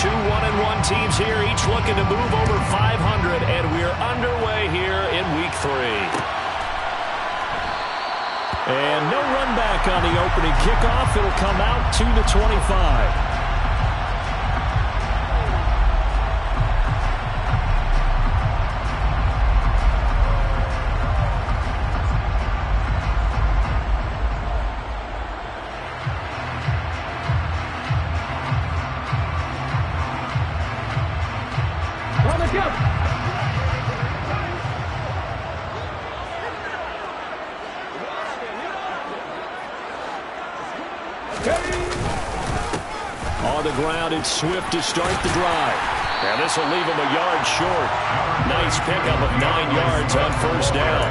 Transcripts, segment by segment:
Two 1-1 teams here, each looking to move over 500, and we're underway here in Week 3. And no run back on the opening kickoff. It'll come out to the 25. On the ground, it's Swift to start the drive. Now this will leave him a yard short. Nice pickup of 9 yards on first down.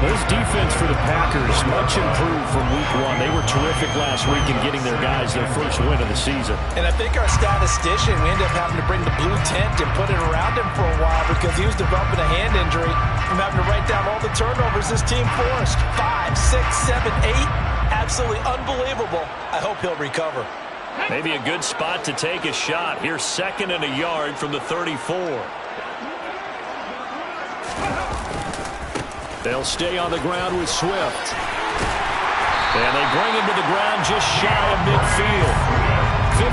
This defense for the Packers, much improved from Week 1. They were terrific last week in getting their guys their first win of the season. And I think our statistician, we ended up having to bring the blue tent and put it around him for a while because he was developing a hand injury from having to write down all the turnovers this team forced. 5, 6, 7, 8. Absolutely unbelievable. I hope he'll recover. Maybe a good spot to take a shot. Here's 2nd and a yard from the 34. They'll stay on the ground with Swift. And they bring him to the ground just shy of midfield.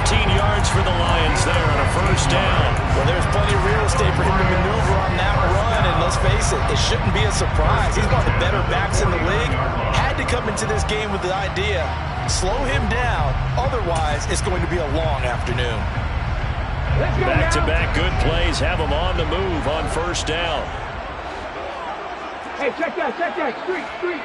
15 yards for the Lions there on a first down. Well, there's plenty of real estate for him to maneuver on that run, and let's face it, it shouldn't be a surprise. He's one of the better backs in the league. Had to come into this game with the idea, slow him down, otherwise it's going to be a long afternoon. Back-to-back good plays have him on the move on first down. Hey, check that, street.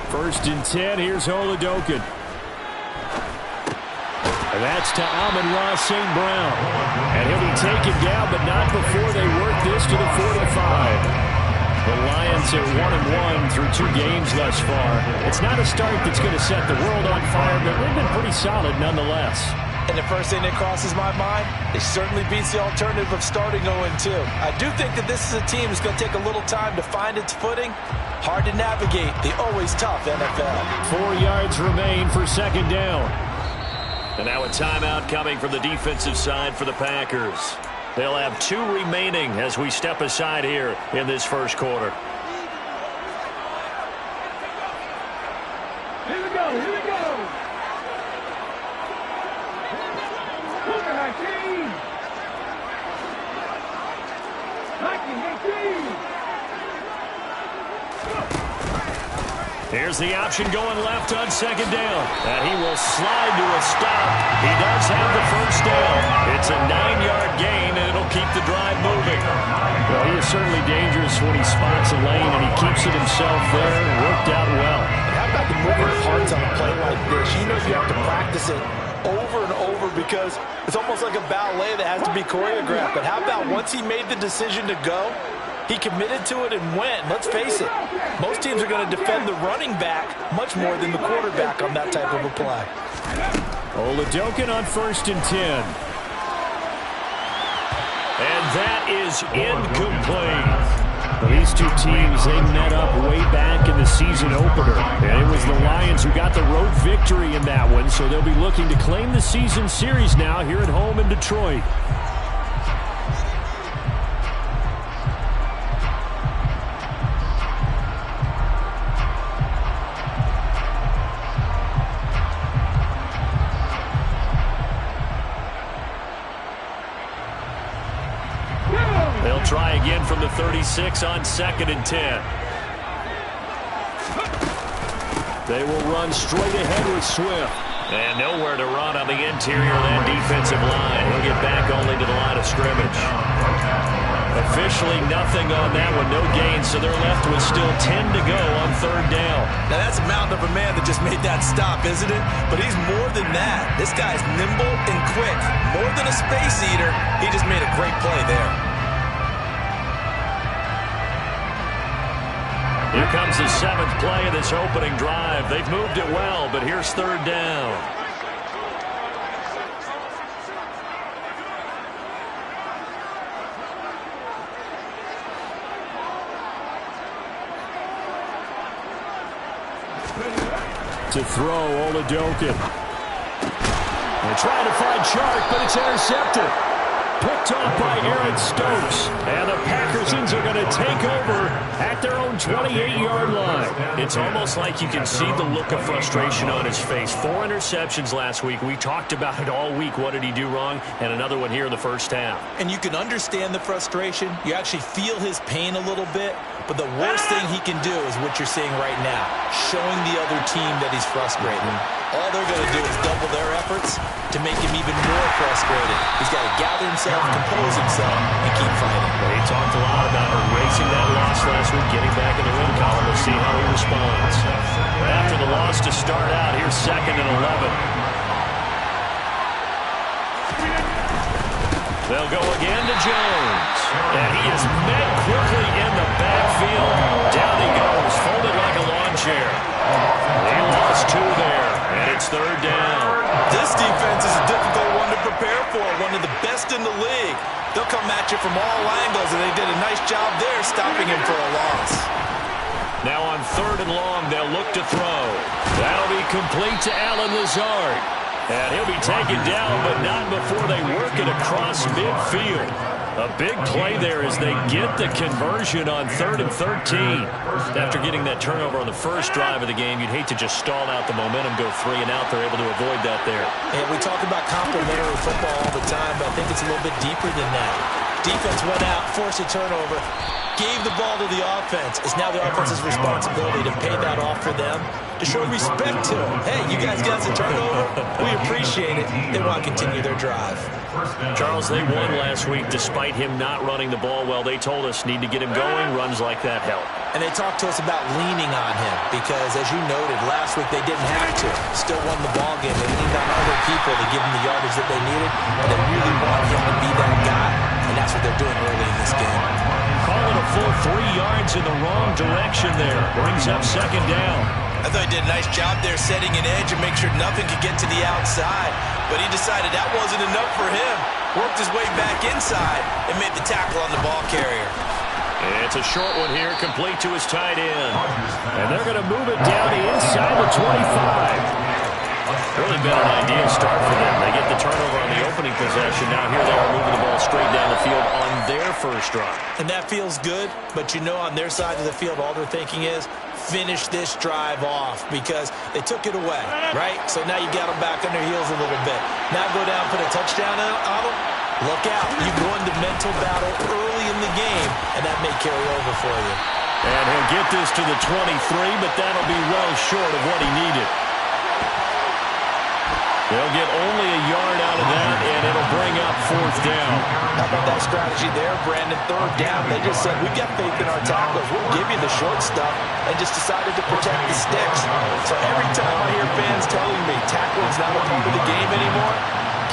First and 10, here's Oladokun. And that's to Amon-Ra St. Brown. And he'll be taken down, but not before they work this to the 45. The Lions are 1-1 through 2 games thus far. It's not a start that's going to set the world on fire, but they've been pretty solid nonetheless. And the first thing that crosses my mind, it certainly beats the alternative of starting 0-2. I do think that this is a team that's going to take a little time to find its footing. Hard to navigate the always tough NFL. 4 yards remain for 2nd down. And now a timeout coming from the defensive side for the Packers. They'll have 2 remaining as we step aside here in this first quarter. Here we go. Booker 19. 19. Here's the option going left on 2nd down. And he will slide to a stop. He does have the first down. It's a 9-yard gain, and it'll keep the drive moving. Well, he is certainly dangerous when he spots a lane, and he keeps it himself there. Worked out well. And how about the moving parts on a play like this? You know you have to practice it over and over because it's almost like a ballet that has to be choreographed. But how about once he made the decision to go, he committed to it and went. Let's face it, most teams are going to defend the running back much more than the quarterback on that type of a play. Oladokun on 1st and 10. And that is incomplete. These 2 teams, they met up way back in the season opener. And it was the Lions who got the road victory in that one, so they'll be looking to claim the season series now here at home in Detroit. They'll try again from the 36 on 2nd and 10. They will run straight ahead with Swift. And nowhere to run on the interior of that defensive line. He'll get back only to the line of scrimmage. Officially nothing on that one, no gain, so they're left with still 10 to go on 3rd down. Now that's a mountain of a man that just made that stop, isn't it? But he's more than that. This guy's nimble and quick. More than a space eater, he just made a great play there. Here comes the 7th play of this opening drive. They've moved it well, but here's 3rd down. To throw, Oladokun. They're trying to find Chark, but it's intercepted. Picked off by Aaron Stokes. And the Packersons are going to take over at their own 28-yard line. It's almost like you can see the look of frustration on his face. 4 interceptions last week. We talked about it all week. What did he do wrong? And another one here in the first half. And you can understand the frustration. You actually feel his pain a little bit. But the worst thing he can do is what you're seeing right now, showing the other team that he's frustrated. All they're going to do is double their efforts to make him even more frustrated. He's got to gather himself, compose himself, and keep fighting. Well, he talked a lot about erasing that loss last week, getting back in the win column. We'll see how he responds. After the loss to start out, here's 2nd and 11. They'll go again to Jones. And he is met quickly in the backfield. Down he goes, folded like a lawn chair. They lost 2 there, and it's 3rd down. This defense is a difficult one to prepare for, one of the best in the league. They'll come at you from all angles, and they did a nice job there stopping him for a loss. Now on 3rd and long, they'll look to throw. That'll be complete to Allen Lazard. And he'll be taken down, but not before they work it across midfield. A big play there as they get the conversion on 3rd and 13. After getting that turnover on the first drive of the game, you'd hate to just stall out the momentum, go 3 and out. They're able to avoid that there. And we talk about complementary football all the time, but I think it's a little bit deeper than that. Defense went out, forced a turnover, gave the ball to the offense. It's now the offense's responsibility to pay that off for them, to show respect to them. Hey, you guys got a turnover. We appreciate it. They want to continue their drive. Charles, they won last week despite him not running the ball well. They told us need to get him going. Runs like that help. And they talked to us about leaning on him because, as you noted, last week they didn't have to. Still won the ball game. They leaned on other people to give them the yardage that they needed. And they really want him to be that guy. And that's what they're doing early in this game. Call it a full 3 yards in the wrong direction there. Brings up 2nd down. I thought he did a nice job there setting an edge and make sure nothing could get to the outside. But he decided that wasn't enough for him. Worked his way back inside and made the tackle on the ball carrier. It's a short one here, complete to his tight end. And they're going to move it down to inside the 25. Really been an ideal start for them. They get the turnover on the opening possession. Now here they are moving the ball straight down the field on their first drive. And that feels good, but you know on their side of the field all they're thinking is finish this drive off because they took it away, right? So now you got them back on their heels a little bit. Now go down, put a touchdown on them. Look out. You've won the mental battle early in the game, and that may carry over for you. And he'll get this to the 23, but that'll be well short of what he needed. They'll get only a yard out of that, and it'll bring up 4th down. How about that strategy there, Brandon? 3rd down. They just said, we got faith in our tackles. We'll give you the short stuff, and just decided to protect the sticks. So every time I hear fans telling me tackling's not a part of the game anymore,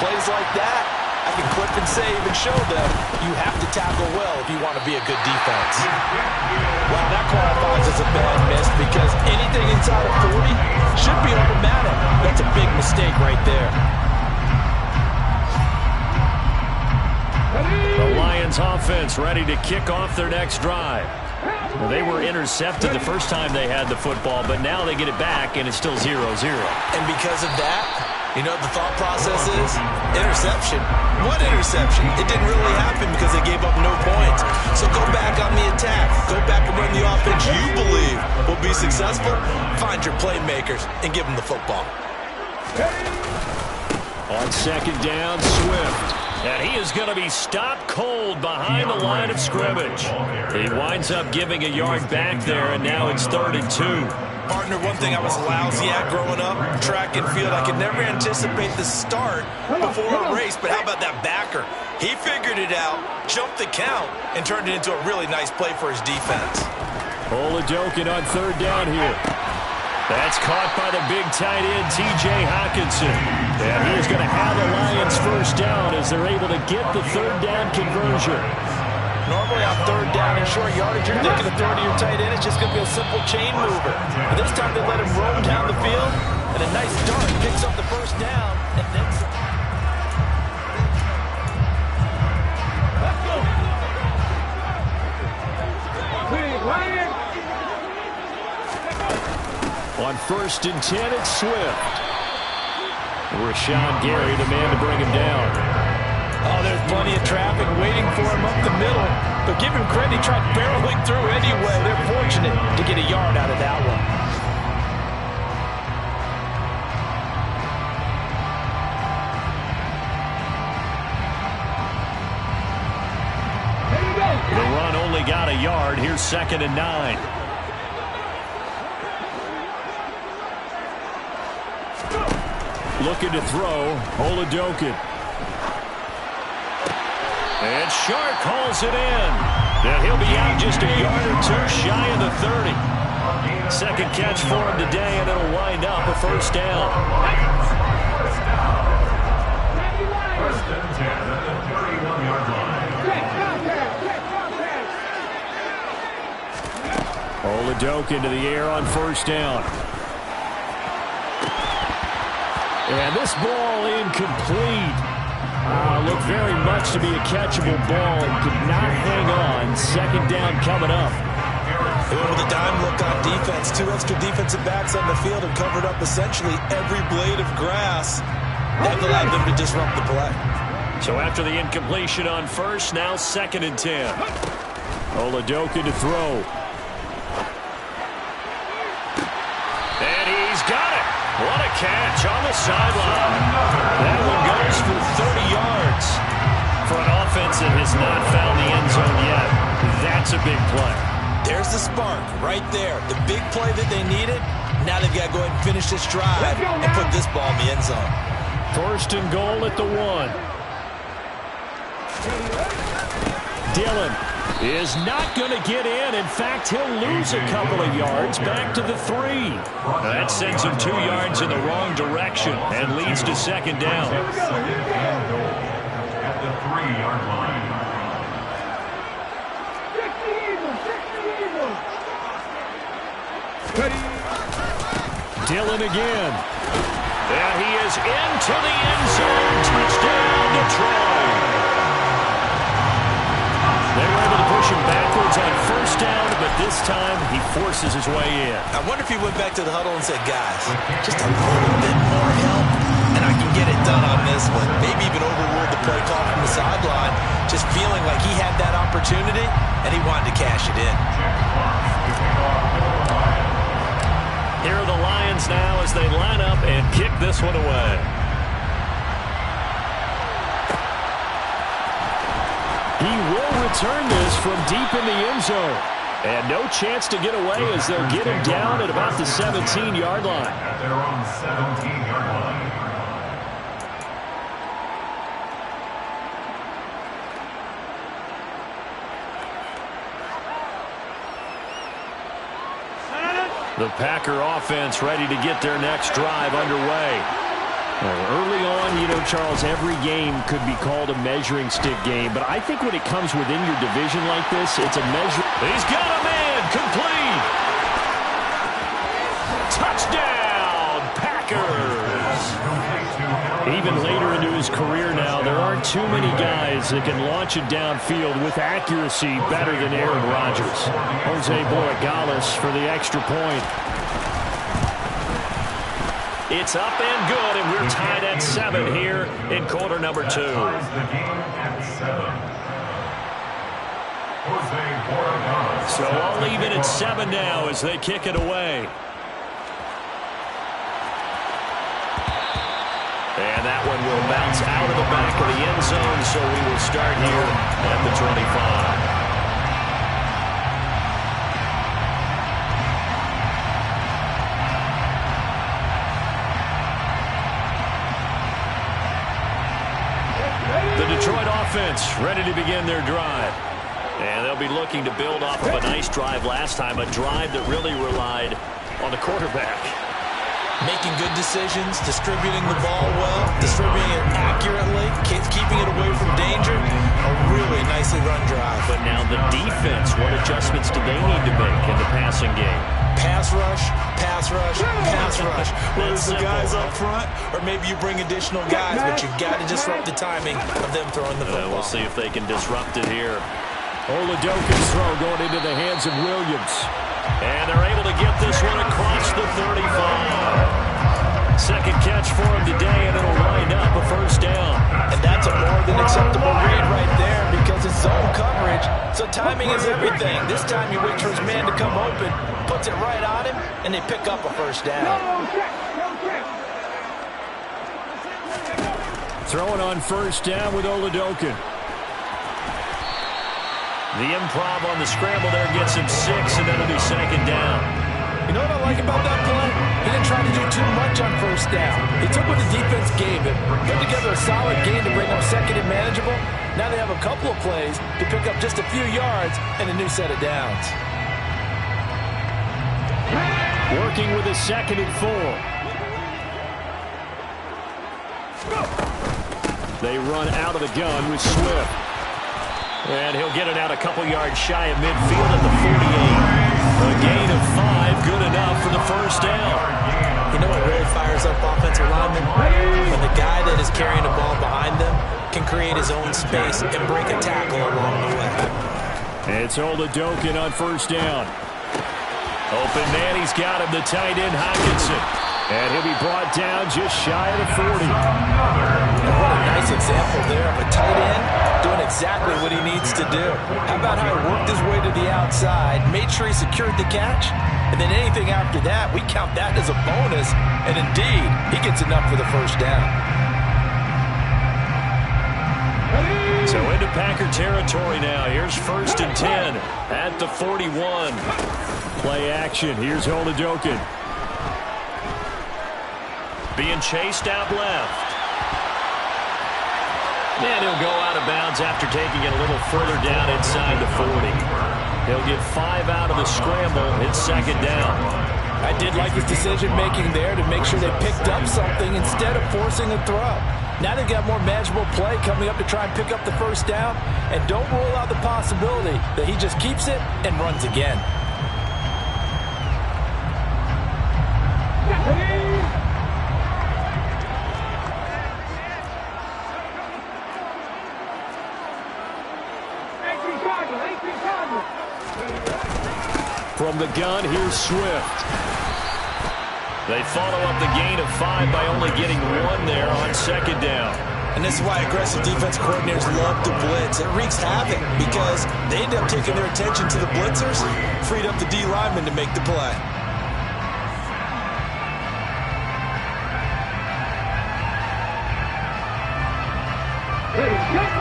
plays like that, I can clip and save and show them you have to tackle well if you want to be a good defense. Wow, that qualifies as a bad miss because anything inside of 40 should be automatic. That's a big mistake right there. The Lions offense ready to kick off their next drive. Well, they were intercepted the first time they had the football, but now they get it back, and it's still 0-0. And because of that, you know what the thought process is? Interception. What interception? It didn't really happen because they gave up no points. So go back on the attack. Go back and run the offense you believe will be successful. Find your playmakers and give them the football. On 2nd down, Swift. And he is going to be stopped cold behind the line of scrimmage. He winds up giving a yard back there, and now it's 3rd and 2. Partner, one thing I was lousy at growing up, track and field, I could never anticipate the start before a race, but how about that backer? He figured it out, jumped the count, and turned it into a really nice play for his defense. Oladokun on 3rd down here. That's caught by the big tight end, T.J. Hockenson. And he's going to have the Lions first down as they're able to get the 3rd down conversion. Normally on 3rd down and short yardage, you're thinking of throwing to your tight end. It's just going to be a simple chain mover. But this time they let him roam down the field, and a nice dart picks up the first down, and then some. On 1st and 10, it's Swift. Rashawn Gary, the man to bring him down. Oh, there's plenty of traffic waiting for him up the middle. But give him credit, he tried barreling through anyway. They're fortunate to get a yard out of that one. The run only got a yard. Here's 2nd and 9. Looking to throw, Oladokun. And Shark hauls it in. And he'll be out just a yard or two shy of the 30. Second catch for him today, and it'll wind up a 1st down. 1st and 10 at the 31-yard line. Oladokun to the air on 1st down. And this ball incomplete. Looked very much to be a catchable ball and could not hang on. 2nd down coming up. With a dime look on defense, 2 extra defensive backs on the field and covered up essentially every blade of grass. That allowed them to disrupt the play. So after the incompletion on 1st, now 2nd and 10. Oladokun to throw. And he's got it. What a catch on the sideline. That one goes for 30 yards. For an offense that has not found the end zone yet, that's a big play. There's the spark right there. The big play that they needed. Now they've got to go ahead and finish this drive and put this ball in the end zone. 1st and goal at the 1. Dillon is not going to get in. In fact, he'll lose a couple of yards back to the 3. That sends him 2 yards in the wrong direction and leads to 2nd down. At the 3-yard line. Dillon again. Yeah, he is into the end zone. Touchdown, Detroit. They were able to push him backwards on 1st down, but this time he forces his way in. I wonder if he went back to the huddle and said, guys, just a little bit more help, and I can get it done on this one. Maybe even overruled the play call from the sideline, just feeling like he had that opportunity, and he wanted to cash it in. Here are the Lions now as they line up and kick this one away. He will return this from deep in the end zone. And no chance to get away as they'll get him down at about the 17-yard line. At their own 17-yard line. The Packer offense ready to get their next drive underway. Well, early on, you know, Charles, every game could be called a measuring stick game. But I think when it comes within your division like this, it's a measure. He's got a man. Complete. Touchdown, Packers. Even later into his career now, there aren't too many guys that can launch it downfield with accuracy better than Aaron Rodgers. Jose Borregales for the extra point. It's up and good, and we're tied at 7 here in quarter number 2. So all even at 7 now as they kick it away. And that one will bounce out of the back of the end zone, so we will start here at the 25. The Detroit offense ready to begin their drive. And they'll be looking to build off of a nice drive last time, a drive that really relied on the quarterback. Making good decisions, distributing the ball well, distributing it accurately, keeping it away from danger. A really nicely run drive. But now the defense, what adjustments do they need to make in the passing game? Pass rush, pass rush, pass rush. Whether it's the guys up front or maybe you bring additional guys, but you've got to disrupt the timing of them throwing the football. We'll see if they can disrupt it here. Oladokun's throw going into the hands of Williams. And they're able to get this one across the 35. Second catch for him today, and it'll wind up a first down. And that's a more than acceptable read right there because it's zone coverage, so timing is everything. This time he waits for his man to come open, puts it right on him, and they pick up a first down. No check. Throwing on first down with Oladokun. The improv on the scramble there gets him 6, and then it'll be second down. You know what I like about that play? He didn't try to do too much on first down. He took what the defense gave him, put together a solid game to bring up second and manageable. Now they have a couple of plays to pick up just a few yards and a new set of downs. Working with a 2nd and 4. They run out of the gun with Swift. And he'll get it out a couple yards shy of midfield at the 48. A gain of 5, good enough for the first down. You know what really fires up offensive linemen? When the guy that is carrying the ball behind them can create his own space and break a tackle along the way. It's Oladokun on first down. Open man, he's got him, the tight end Hockenson. And he'll be brought down just shy of the 40. And what a nice example there of a tight end doing exactly what he needs to do. How about how he worked his way to the outside, made sure he secured the catch, and then anything after that, we count that as a bonus. And indeed, he gets enough for the first down. So into Packer territory now. Here's 1st and 10 at the 41. Play action. Here's Oladokun. Being chased out left. And he'll go out of bounds after taking it a little further down inside the 40. He'll get 5 out of the scramble. It's second down. I did like his decision-making there to make sure they picked up something instead of forcing a throw. Now they've got more manageable play coming up to try and pick up the first down. And don't rule out the possibility that he just keeps it and runs again. From the gun, here's Swift. They follow up the gain of 5 by only getting 1 there on second down. And this is why aggressive defense coordinators love to blitz. It wreaks havoc because they end up taking their attention to the blitzers, freed up the D lineman to make the play.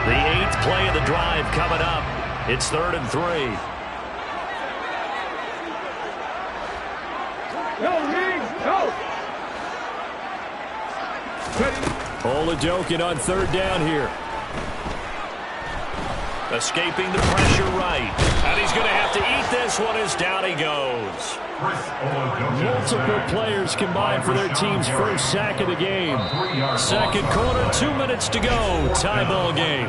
The 8th play of the drive coming up. It's 3rd and 3. Oladokun on 3rd down here. Escaping the pressure right. And he's going to have to eat this one as down he goes. Multiple players combined for their team's first sack of the game. Second quarter, 2 minutes to go. Tie ball game.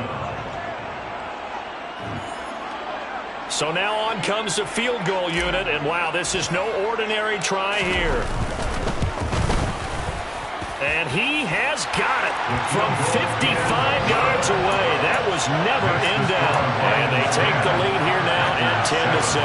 So now on comes the field goal unit. And wow, this is no ordinary try here. And he has got it from 55 yards away. That was never in doubt. And they take the lead here now at 10-7.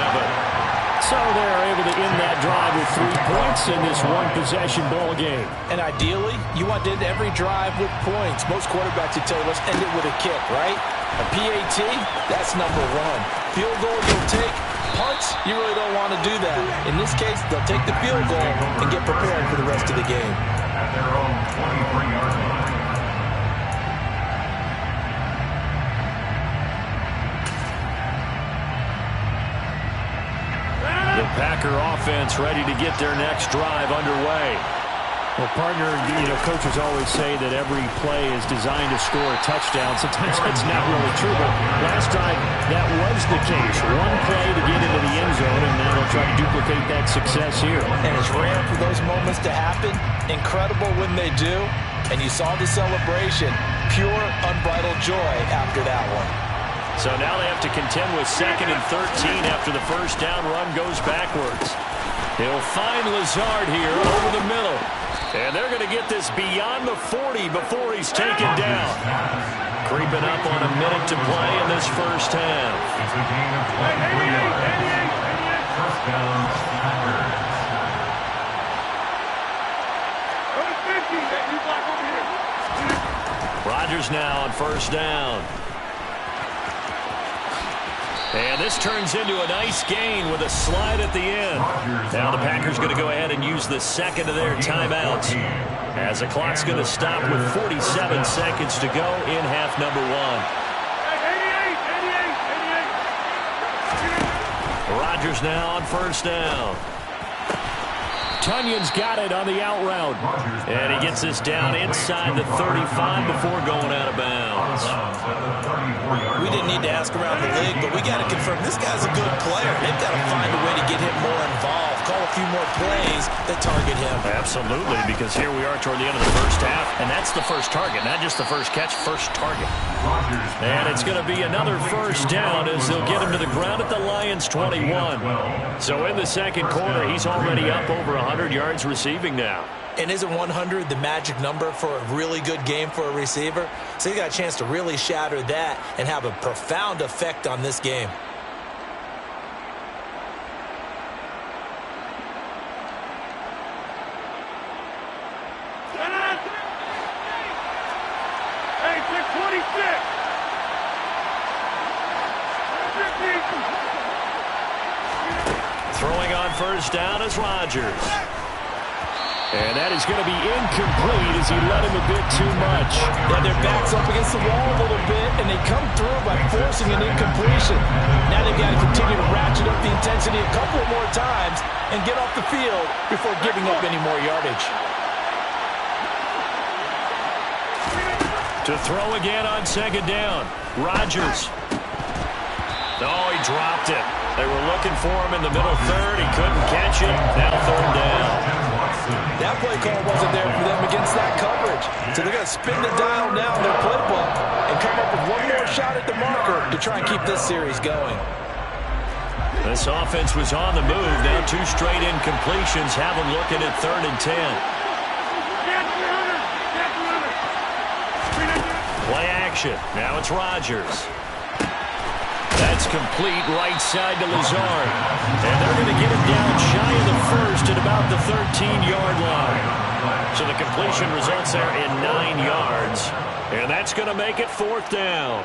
So they're able to end that drive with 3 points in this one-possession ball game. And ideally, you want to end every drive with points. Most quarterbacks would tell you, let's end it with a kick, right? A PAT, that's number 1. Field goal you'll take. Punts, you really don't want to do that. In this case, they'll take the field goal and get prepared for the rest of the game. At their own 23-yard line. The Packer offense ready to get their next drive underway. Well, partner, coaches always say that every play is designed to score a touchdown. Sometimes that's not really true, but last drive, that was the case. One play to get into the end zone, and now they'll try to duplicate that success here. And it's rare for those moments to happen. Incredible when they do. And you saw the celebration. Pure, unbridled joy after that one. So now they have to contend with 2nd and 13 after the first down run goes backwards. He'll find Lazard here over the middle. And they're going to get this beyond the 40 before he's taken down. Creeping up on a minute to play in this first half. It's a gain of 23 yards. First down. Rodgers now on first down. And this turns into a nice gain with a slide at the end. Now the Packers going to go ahead and use the second of their timeouts, as the clock's going to stop with 47 seconds to go in half number one. Rodgers now on first down. Tunyon's got it on the out route. And he gets this down inside the 35 before going out of bounds. We didn't need to ask around the league, but we got to confirm this guy's a good player. They've got to find a way to get him more involved, call a few more plays that target him. Absolutely, because here we are toward the end of the first half, and that's the first target, not just the first catch, first target. And it's going to be another first down as they'll get him to the ground at the Lions' 21. So in the second quarter, he's already up over 100 yards receiving now. And isn't 100 the magic number for a really good game for a receiver? So he got a chance to really shatter that and have a profound effect on this game. Hey, 626. Throwing on first down is Rodgers. And that is going to be incomplete as he let him a bit too much. Yeah, their back's up against the wall a little bit, and they come through by forcing an incompletion. Now they've got to continue to ratchet up the intensity a couple more times and get off the field before giving up any more yardage. To throw again on second down, Rodgers. Oh, he dropped it. They were looking for him in the middle third. He couldn't catch it. Now third down. That play call wasn't there for them against that coverage. So they're going to spin the dial now in their playbook and come up with one more shot at the marker to try and keep this series going. This offense was on the move. Now two straight incompletions have them looking at 3rd and 10. Play action. Now it's Rodgers. That's complete right side to Lazard. And they're going to get him down shy of the first at about the 13-yard line. So the completion results there in 9 yards. And that's going to make it 4th down.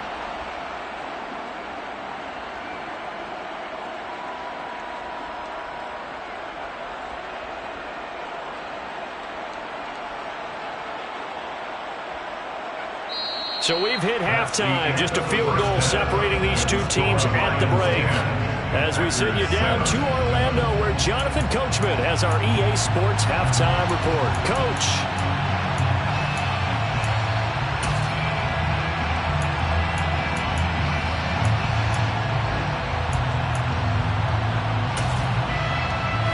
So we've hit halftime, just a field goal separating these two teams at the break. As we send you down to Orlando, where Jonathan Coachman has our EA Sports Halftime Report. Coach.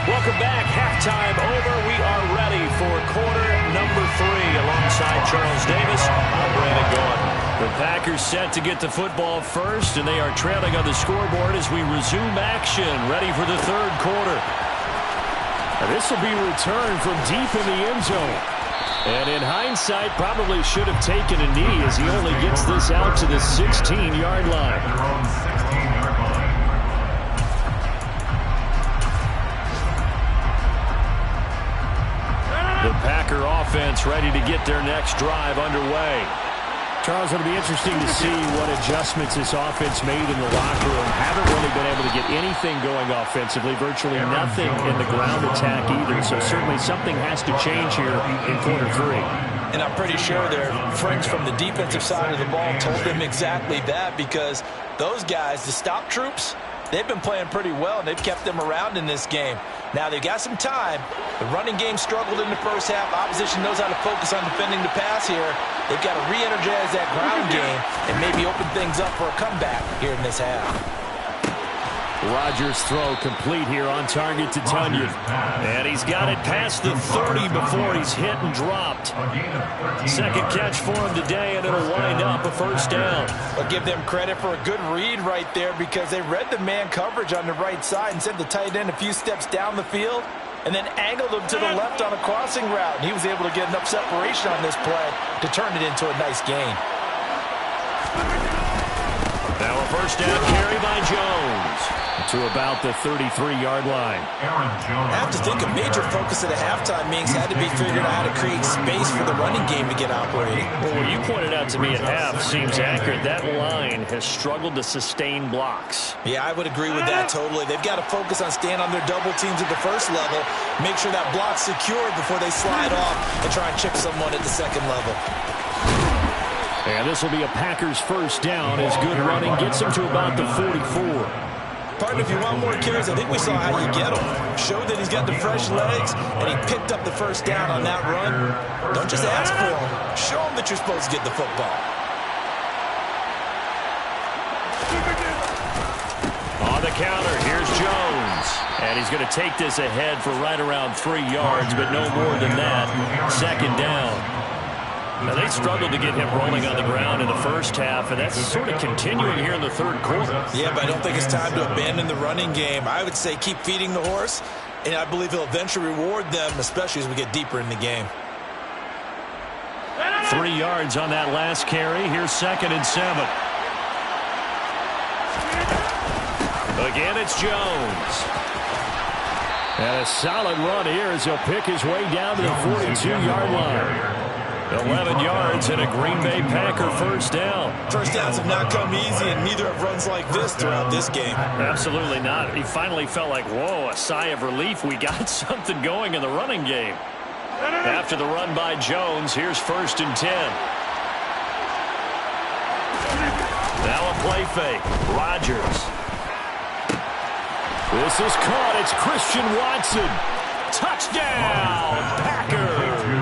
Welcome back. Halftime over. We are ready for quarter number 3. Alongside Charles Davis, I'm Brandon Gaudin. The Packers set to get the football first, and they are trailing on the scoreboard as we resume action, ready for the third quarter. This will be returned from deep in the end zone. And in hindsight, probably should have taken a knee as he only gets this out to the 16-yard line. The Packer offense ready to get their next drive underway. Charles, it'll be interesting to see what adjustments this offense made in the locker room. Haven't really been able to get anything going offensively, virtually nothing in the ground attack either. So certainly something has to change here in quarter 3. And I'm pretty sure their friends from the defensive side of the ball told them exactly that, because those guys, the stop troops, they've been playing pretty well, and they've kept them around in this game. Now, they've got some time. The running game struggled in the first half. Opposition knows how to focus on defending the pass here. They've got to re-energize that ground game and maybe open things up for a comeback here in this half. Rodgers' throw complete here on target to Tunyon. And he's got it past the 30 before he's hit and dropped. Second catch for him today, and it'll wind up a first down. I'll give them credit for a good read right there, because they read the man coverage on the right side and sent the tight end a few steps down the field and then angled him to the left on a crossing route. And he was able to get enough separation on this play to turn it into a nice gain. Now a first down carry by Jones. to about the 33-yard line. I have to think a major focus of the halftime meetings had to be figuring out how to create space for the running game to get operating. Well, what you pointed out to me at half seems accurate. That line has struggled to sustain blocks. Yeah, I would agree with that totally. They've got to focus on staying on their double teams at the first level, make sure that block's secured before they slide off and try and chip someone at the second level. And this will be a Packers first down as good running gets him to about the 44. Partner, if you want more carries, I think we saw how you get him. Showed that he's got the fresh legs, and he picked up the first down on that run. Don't just ask for him. Show him that you're supposed to get the football. On the counter, here's Jones. And he's going to take this ahead for right around 3 yards, but no more than that. Second down. Now, they struggled to get him rolling on the ground in the first half, and that's sort of continuing here in the third quarter. Yeah, but I don't think it's time to abandon the running game. I would say keep feeding the horse, and I believe he'll eventually reward them, especially as we get deeper in the game. 3 yards on that last carry. Here's 2nd and 7. Again, it's Jones. And a solid run here as he'll pick his way down to the 42-yard line. 11 yards and a Green Bay Packer first down. First downs have not come easy, and neither have runs like this throughout this game. Absolutely not. He finally felt like, whoa, a sigh of relief. We got something going in the running game. After the run by Jones, here's 1st and 10. Now a play fake. Rodgers. This is caught. It's Christian Watson. Touchdown, Packers.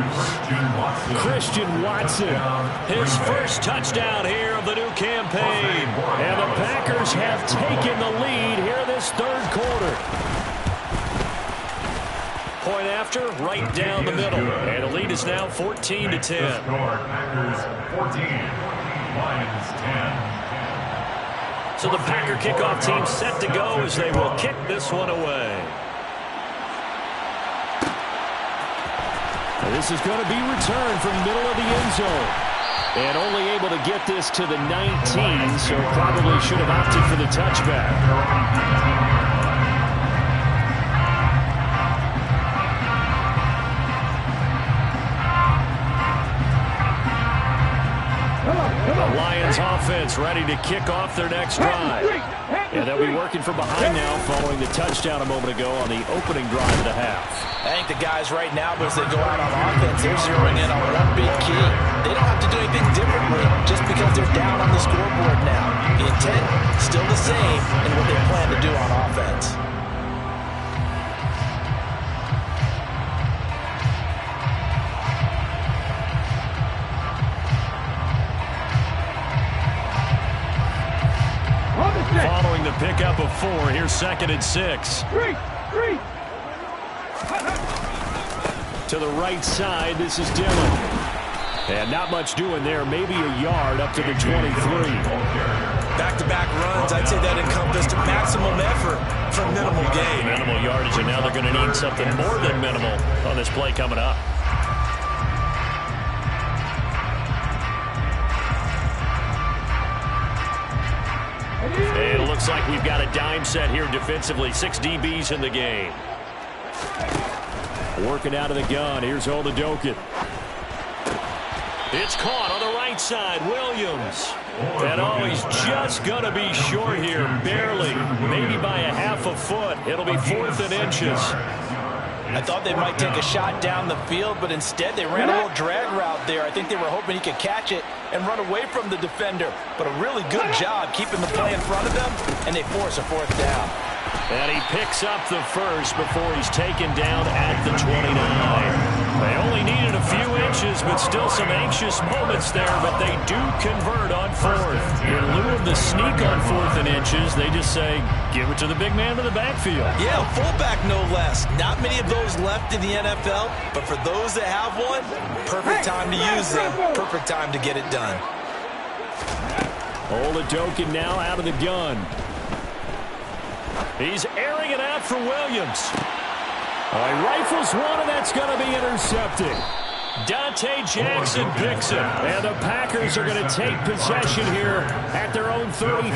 Christian Watson, his first touchdown here of the new campaign. And the Packers have taken the lead here this third quarter. Point after, right down the middle. And the lead is now 14-10. Packers 14, Lions 10. So the Packer kickoff team set to go as they will kick this one away. This is going to be returned from middle of the end zone. And only able to get this to the 19, so probably should have opted for the touchback. The Lions offense ready to kick off their next drive. And they'll be working from behind now following the touchdown a moment ago on the opening drive of the half. I think the guys right now, as they go out on offense, they're zeroing in on one big key. They don't have to do anything differently just because they're down on the scoreboard now. The intent, still the same in what they plan to do on offense. Following the pickup of 4, here's 2nd and 6. To the right side, this is Dillon. And not much doing there, maybe a yard up to the 23. Back-to-back runs, I'd say that encompassed maximum effort for minimal gain. Minimal yardage, and now they're going to need something more than minimal on this play coming up. And it looks like we've got a dime set here defensively. 6 DBs in the game. Working out of the gun. Here's Oladokun. It's caught on the right side. Williams. And he's just going to be short here. Barely. Maybe by a half a foot. It'll be 4th and inches. I thought they might take a shot down the field, but instead they ran a little drag route there. I think they were hoping he could catch it and run away from the defender. But a really good job keeping the play in front of them, and they force a 4th down. And he picks up the first before he's taken down at the 29. They only needed a few inches, but still some anxious moments there, but they do convert on 4th. In lieu of the sneak on 4th and inches, they just say, give it to the big man in the backfield. Yeah, fullback no less. Not many of those left in the NFL, but for those that have one, perfect time to use them, perfect time to get it done. Oladokun now out of the gun. He's airing it out for Williams. He rifles one, and that's going to be intercepted. Dante Jackson picks it. And the Packers are going to take possession here at their own 33.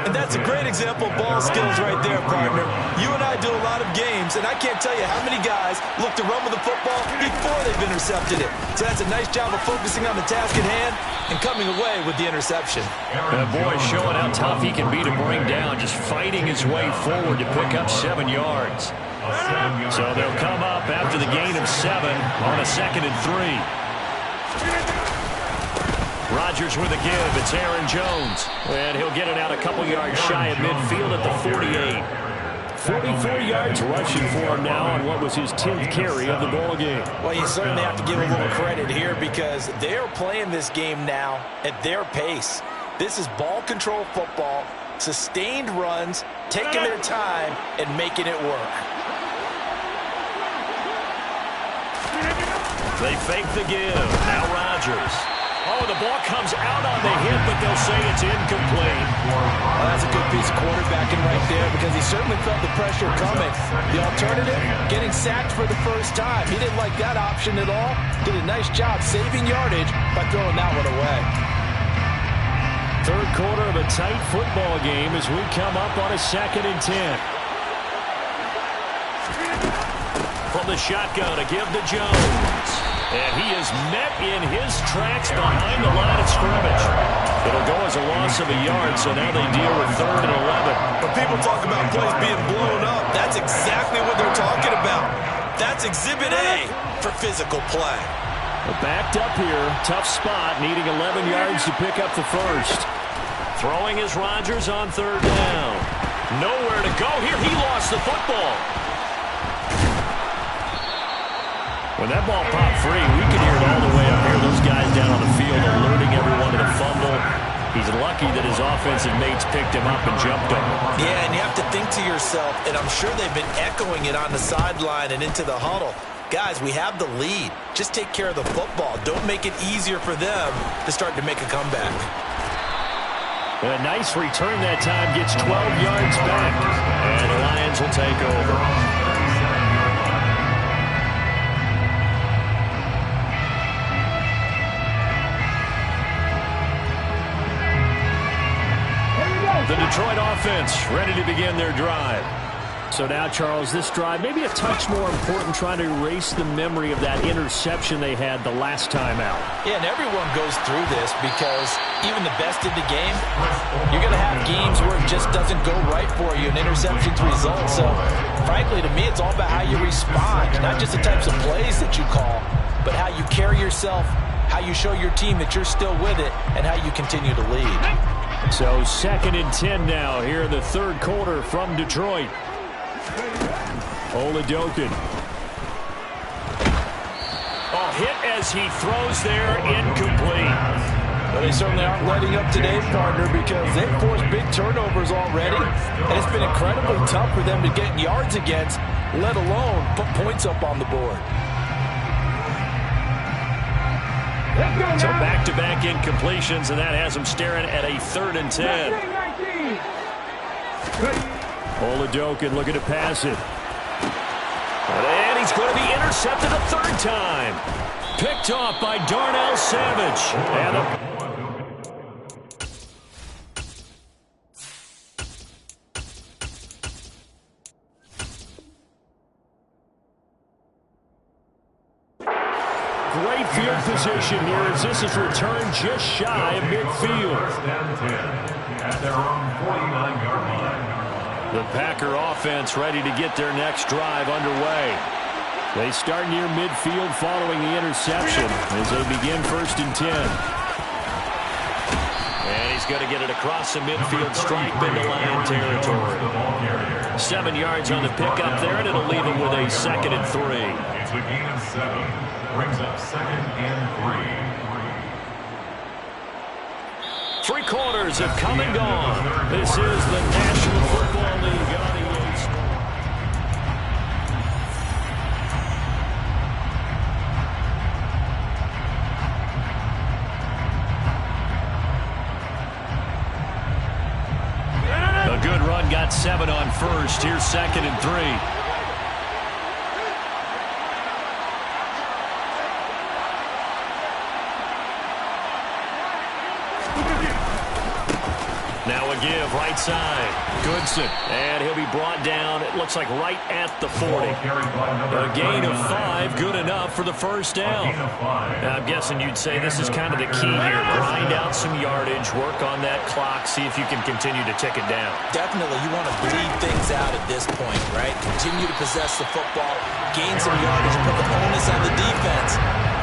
And that's a great example of ball skills right there, partner. You and I do a lot of games, and I can't tell you how many guys look to run with the football before they've intercepted it. So that's a nice job of focusing on the task at hand and coming away with the interception. And boy, showing how tough he can be to bring down, just fighting his way forward to pick up 7 yards. So they'll come up after the gain of 7 on a 2nd and 3. Rodgers with a give. It's Aaron Jones. And he'll get it out a couple yards shy of midfield at the 48. 44 yards rushing for him now on what was his 10th carry of the ball game. Well, you certainly have to give a little credit here because they're playing this game now at their pace. This is ball control football, sustained runs, taking their time, and making it work. They fake the give. Now Rodgers. Oh, the ball comes out on the hit, but they'll say it's incomplete. Well, that's a good piece of quarterbacking right there because he certainly felt the pressure coming. The alternative, getting sacked for the first time. He didn't like that option at all. Did a nice job saving yardage by throwing that one away. Third quarter of a tight football game as we come up on a 2nd and 10. From the shotgun, a give to Jones. And he is met in his tracks behind the line of scrimmage. It'll go as a loss of a yard, so now they deal with 3rd and 11. When people talk about plays being blown up, that's exactly what they're talking about. That's Exhibit A for physical play. Backed up here, tough spot, needing 11 yards to pick up the first. Throwing is Rodgers on 3rd down. Nowhere to go here. He lost the football. When that ball popped free, we could hear it all the way up here. Those guys down on the field alerting everyone to the fumble. He's lucky that his offensive mates picked him up and jumped him. Yeah, and you have to think to yourself, and I'm sure they've been echoing it on the sideline and into the huddle. Guys, we have the lead. Just take care of the football. Don't make it easier for them to start to make a comeback. A nice return that time, gets 12 yards back. And the Lions will take over. The Detroit offense ready to begin their drive. So now, Charles, this drive maybe a touch more important, trying to erase the memory of that interception they had the last time out. Yeah, and everyone goes through this because even the best in the game, you're going to have games where it just doesn't go right for you and interceptions result. So, frankly, to me, it's all about how you respond, not just the types of plays that you call, but how you carry yourself, how you show your team that you're still with it, and how you continue to lead. So 2nd and 10 now here in the 3rd quarter from Detroit. Oladokun. Oh, hit as he throws there, incomplete. But they certainly aren't letting up today, partner, because they've forced big turnovers already, and it's been incredibly tough for them to get yards against, let alone put points up on the board. So back-to-back incompletions, and that has him staring at a 3rd and 10. Oladokun looking to pass it. And he's going to be intercepted a 3rd time. Picked off by Darnell Savage. And great field position here as this is returned just shy of midfield. At their own 49-yard line. The Packer offense ready to get their next drive underway. They start near midfield following the interception as they begin 1st and 10. And he's going to get it across the midfield stripe into Lion territory. 7 yards on the pickup there, and it'll leave him with a 2nd and 3. It's a gain of 7. Brings up 2nd and 3. 3 quarters have come and gone. This is the National Football League on EA Sports. A good run, got 7 on 1st. Here's 2nd and 3. a give right side. Goodson. And he'll be brought down, it looks like right at the 40. A gain of 5, good enough for the first down. Now, I'm guessing you'd say this is kind of the key here. Grind out some yardage, work on that clock, see if you can continue to tick it down. Definitely, you want to bleed things out at this point, right? Continue to possess the football, gain some yardage, put the onus on the defense.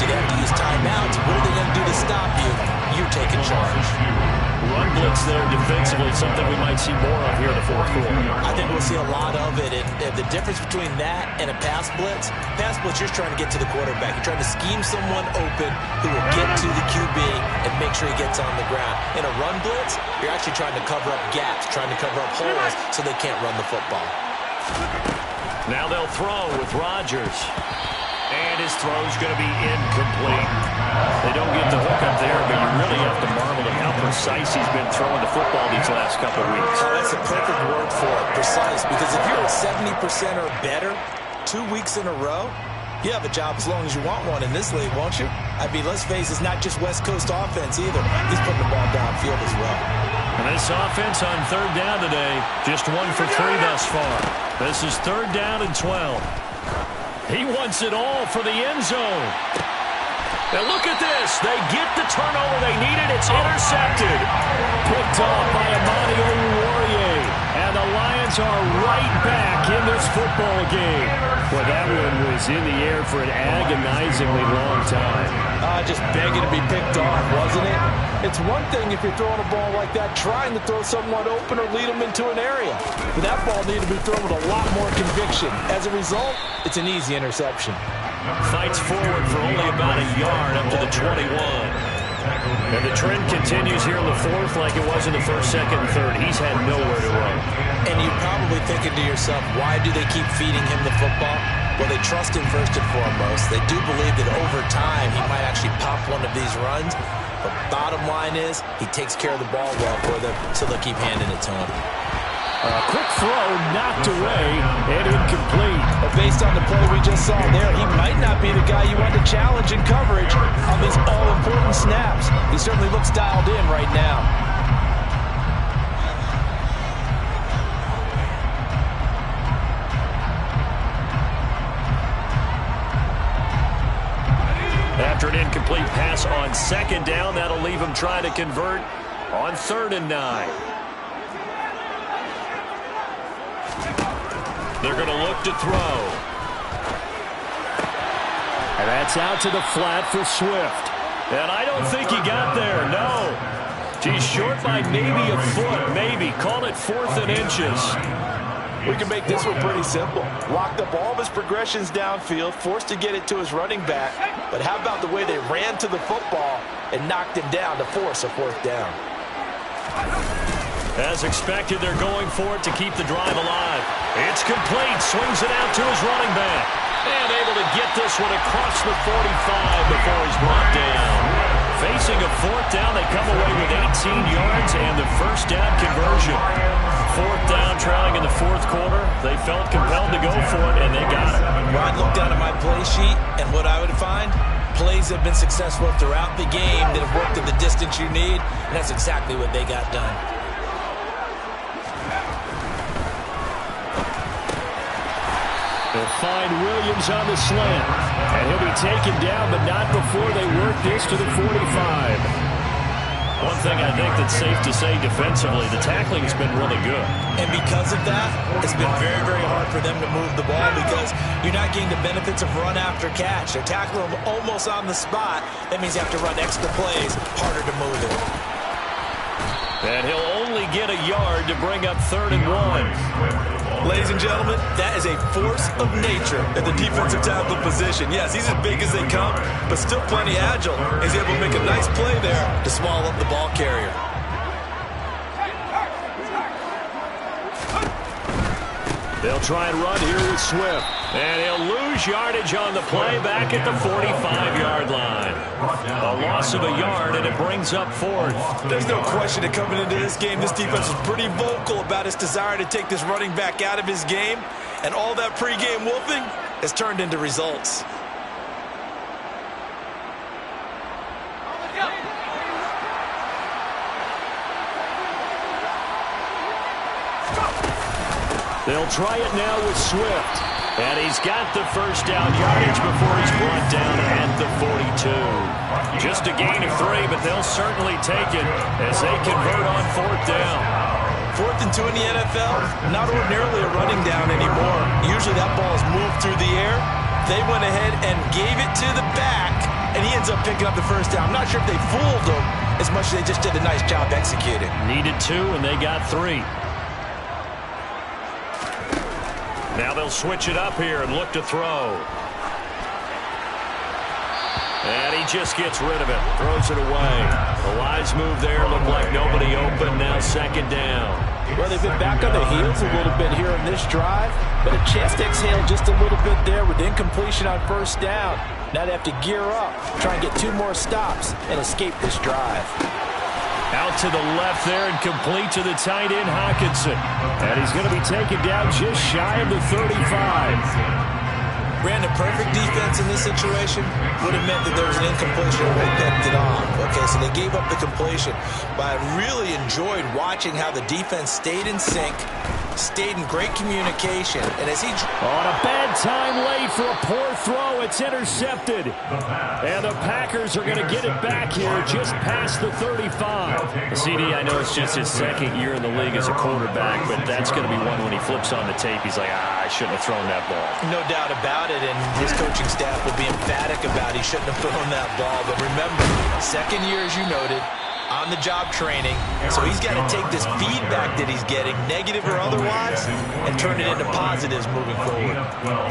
Do they have to use timeouts? What are they going to do to stop you? You're taking charge. Run blitz there defensively, something we might see more of here in the fourth quarter. I think we'll see a lot of it. And the difference between that and a pass blitz, you're trying to get to the quarterback. You're trying to scheme someone open who will get to the QB and make sure he gets on the ground. In a run blitz, you're actually trying to cover up gaps, trying to cover up holes so they can't run the football. Now they'll throw with Rodgers. And his throw's going to be incomplete. They don't get the hook up there, but you really have to marvel at how precise he's been throwing the football these last couple of weeks. Oh, that's a perfect word for it, precise. Because if you're at 70% or better 2 weeks in a row, you have a job as long as you want one in this league, won't you? I mean, let's face it, it's not just West Coast offense either. He's putting the ball downfield as well. And this offense on third down today, just 1 for 3 thus far. This is third down and 12. He wants it all for the end zone. Now look at this. They get the turnover they needed. It's intercepted. Picked off by Amani Oruwariye. And the Lions are right back in this football game. Well, that one was in the air for an agonizingly long time. Just begging to be picked off, wasn't it? It's one thing if you're throwing a ball like that, trying to throw someone open or lead them into an area. But that ball needed to be thrown with a lot more conviction. As a result, it's an easy interception. Fights forward for only about a yard up to the 21. And the trend continues here in the fourth like it was in the first, second, and third. He's had nowhere to run. And you're probably thinking to yourself, why do they keep feeding him the football? Well, they trust him first and foremost. They do believe that over time he might actually pop one of these runs. But bottom line is he takes care of the ball well for them, so they'll keep handing it to him. A quick throw knocked away and incomplete. But based on the play we just saw there, he might not be the guy you want to challenge in coverage on these all-important snaps. He certainly looks dialed in right now. After an incomplete pass on second down, that'll leave him trying to convert on 3rd and 9. They're going to look to throw. And that's out to the flat for Swift. And I don't think he got there, no. He's short by maybe a foot, maybe. Call it 4th and inches. We can make this one pretty simple. Locked up all of his progressions downfield, forced to get it to his running back. But how about the way they ran to the football and knocked him down to force a 4th down? As expected, they're going for it to keep the drive alive. It's complete. Swings it out to his running back. And able to get this one across the 45 before he's brought down. Facing a 4th down, they come away with 18 yards and the first down conversion. 4th down, trailing in the 4th quarter. They felt compelled to go for it, and they got it. Rod looked down at my play sheet, and what I would find, plays have been successful throughout the game that have worked at the distance you need, and that's exactly what they got done. They'll find Williams on the slant, and he'll be taken down, but not before they work this to the 45. One thing I think that's safe to say defensively, the tackling's been really good. And because of that, it's been very, very hard for them to move the ball because you're not getting the benefits of run after catch. They're tackling them almost on the spot. That means you have to run extra plays, harder to move it. And he'll only get a yard to bring up 3rd and 1. Ladies and gentlemen, that is a force of nature at the defensive tackle position. Yes, he's as big as they come, but still plenty agile. He's able to make a nice play there to swallow up the ball carrier. They'll try and run here with Swift. And he'll lose yardage on the play back at the 45-yard line. A loss of a yard, and it brings up 4th. There's no question that coming into this game, this defense was pretty vocal about its desire to take this running back out of his game. And all that pregame wolfing has turned into results. They'll try it now with Swift. And he's got the first down yardage before he's brought down at the 42. Just a gain of 3, but they'll certainly take it as they convert on 4th down. 4th and 2 in the NFL, not ordinarily a running down anymore. Usually that ball is moved through the air. They went ahead and gave it to the back, and he ends up picking up the first down. I'm not sure if they fooled him as much as they just did a nice job executing. Needed 2, and they got 3. Now they'll switch it up here and look to throw. And he just gets rid of it. Throws it away. The wise move there. Looked like nobody open. Now 2nd down. Well, they've been back on their heels a little bit here in this drive, but a chance to exhale just a little bit there with incompletion on 1st down. Now they have to gear up, try and get 2 more stops, and escape this drive. Out to the left there and complete to the tight end, Hockenson. And he's going to be taken down just shy of the 35. Brandon, perfect defense in this situation would have meant that there was an incompletion and they picked it off. Okay, so they gave up the completion. But I really enjoyed watching how the defense stayed in sync, stayed in great communication. And as he... On a bad time late for a poor throw, it's intercepted. And the Packers are going to get it back here just past the 35. CD, I know it's just his 2nd year in the league as a quarterback, but that's going to be one when he flips on the tape. He's like, I shouldn't have thrown that ball. No doubt about it, and his coaching staff will be emphatic about he shouldn't have thrown that ball. But remember, 2nd year, as you noted, on-the-job training, so he's got to take this feedback that he's getting, negative or otherwise, and turn it into positives moving forward.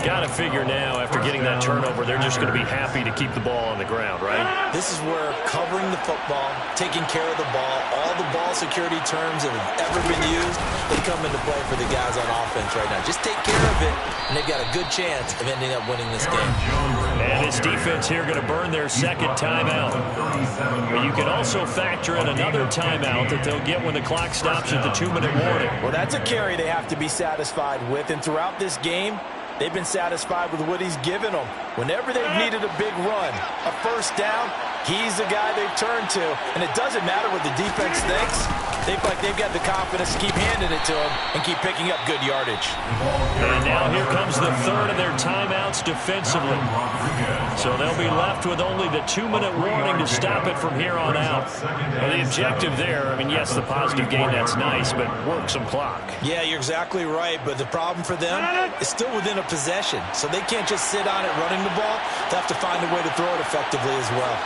Got to figure now, after getting that turnover, they're just going to be happy to keep the ball on the ground, right? This is where covering the football, taking care of the ball, all the ball security terms that have ever been used, they come into play for the guys on offense right now. Just take care of it, and they've got a good chance of ending up winning this game. And this defense here going to burn their 2nd timeout. But you can also factor in another timeout that they'll get when the clock stops at the 2-minute warning. Well, that's a carry they have to be satisfied with, and throughout this game, they've been satisfied with what he's given them. Whenever they've needed a big run, a 1st down, he's the guy they've turned to. And it doesn't matter what the defense thinks. They feel like they've got the confidence to keep handing it to him and keep picking up good yardage. And now here comes the 3rd of their timeouts defensively. So they'll be left with only the 2-minute warning to stop it from here on out. Well, the objective there, I mean, yes, the positive gain, that's nice, but work some clock. Yeah, you're exactly right, but the problem for them is still within a possession. So they can't just sit on it running the ball. They have to find a way to throw it effectively as well.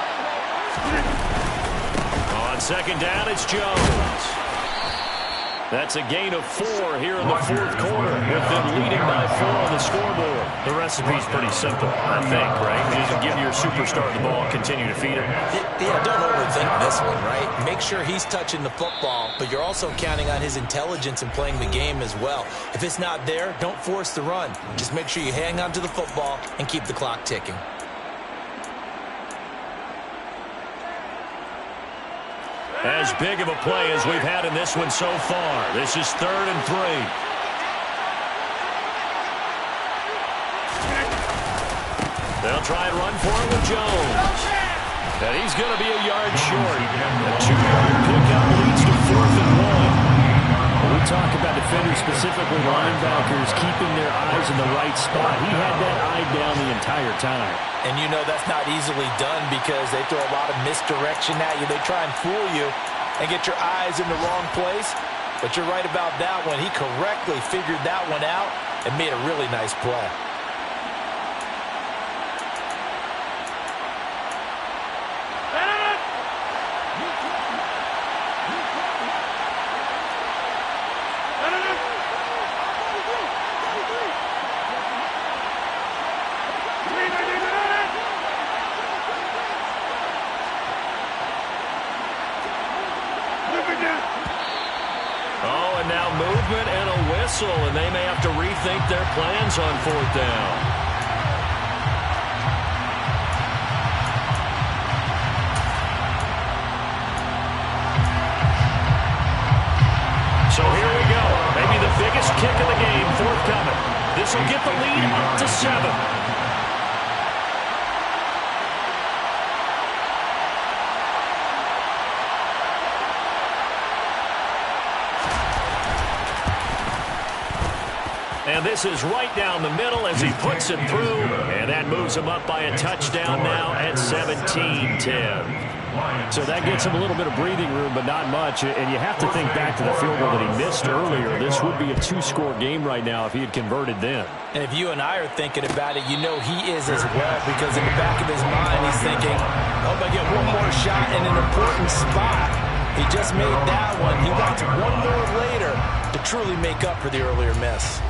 On 2nd down, it's Jones. That's a gain of 4 here in the 4th quarter, with them leading by 4 on the scoreboard. The recipe's pretty simple, I think, right? Just give your superstar the ball and continue to feed him. Yeah, don't overthink this one, right? Make sure he's touching the football, but you're also counting on his intelligence in playing the game as well. If it's not there, don't force the run. Just make sure you hang on to the football and keep the clock ticking. As big of a play as we've had in this one so far. This is 3rd and 3. They'll try and run for it with Jones. And he's going to be a yard short. A 2-yard pickup leads to 4th and 1. We talk about defenders, specifically linebackers, keeping their eyes in the right spot. He had that eye down the entire time. And you know that's not easily done because they throw a lot of misdirection at you. They try and fool you and get your eyes in the wrong place. But you're right about that one. He correctly figured that one out and made a really nice play. Oh, and now movement and a whistle, and they may have to rethink their plans on 4th down. So here we go. Maybe the biggest kick of the game forthcoming. This will get the lead up to 7. And this is right down the middle as he puts it through. And that moves him up by a touchdown now at 17-10. So that gets him a little bit of breathing room, but not much. And you have to think back to the field goal that he missed earlier. This would be a 2-score game right now if he had converted then. And if you and I are thinking about it, you know he is as well, because in the back of his mind, he's thinking, oh, I get one more shot in an important spot. He just made that one. He wants one more later to truly make up for the earlier miss.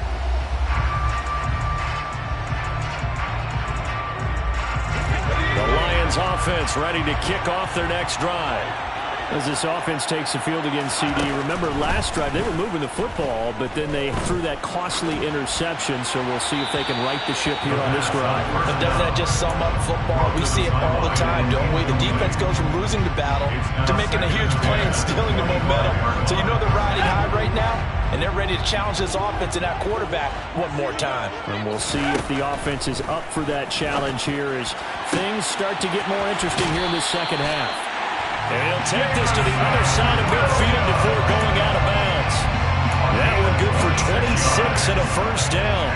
The Lions offense ready to kick off their next drive. As this offense takes the field against CD, remember last drive they were moving the football, but then they threw that costly interception, so we'll see if they can right the ship here on this drive. But doesn't that just sum up football? We see it all the time, don't we? The defense goes from losing the battle to making a huge play and stealing the momentum. So you know they're riding high right now, and they're ready to challenge this offense and that quarterback one more time. And we'll see if the offense is up for that challenge here as things start to get more interesting here in this second half. And he'll take this to the other side of midfield before going out of bounds. That one good for 26 and a first down.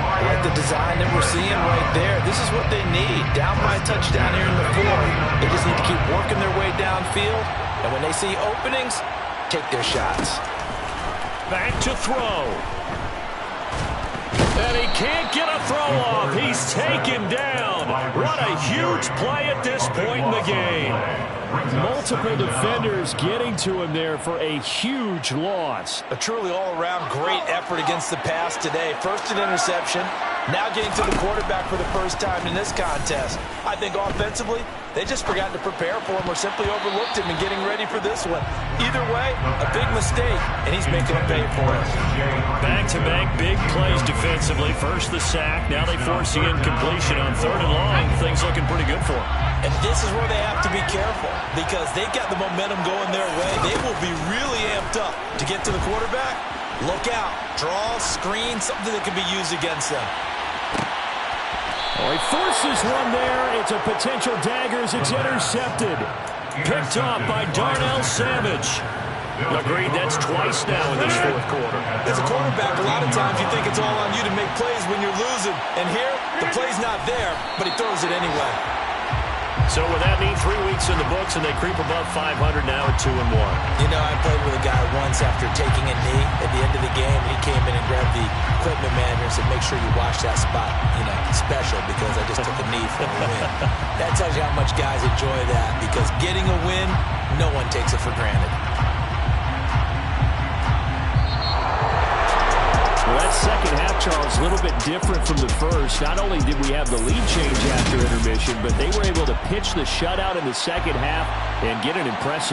I like the design that we're seeing right there. This is what they need. Down by a touchdown here in the fourth. They just need to keep working their way downfield. And when they see openings, take their shots. Back to throw. And he can't get a throw off. He's taken down. What a huge play at this point in the game. Multiple defenders getting to him there for a huge loss. A truly all-around great effort against the pass today. First an interception, now getting to the quarterback for the first time in this contest. I think offensively, they just forgot to prepare for him or simply overlooked him in getting ready for this one. Either way, a big mistake, and he's making them pay for it. Back-to-back big plays defensively. First the sack, now they force the incompletion on 3rd and long. Things looking pretty good for them. And this is where they have to be careful, because they've got the momentum going their way. They will be really amped up to get to the quarterback. Look out. Draw, screen, something that can be used against them. Oh, he forces one there. It's a potential dagger as it's intercepted. Picked off by Darnell Savage. Agreed, that's twice now in this fourth quarter. As a quarterback, a lot of times you think it's all on you to make plays when you're losing. And here, the play's not there, but he throws it anyway. So with that mean 3 weeks in the books, and they creep above 500 now at 2-1. You know, I played with a guy once after taking a knee at the end of the game. He came in and grabbed the equipment manager and said, make sure you watch that spot, special, because I just took a knee for the win. That tells you how much guys enjoy that, because getting a win, no one takes it for granted. Well, that second half, Charles, a little bit different from the first. Not only did we have the lead change after intermission, but they were able to pitch the shutout in the second half and get an impressive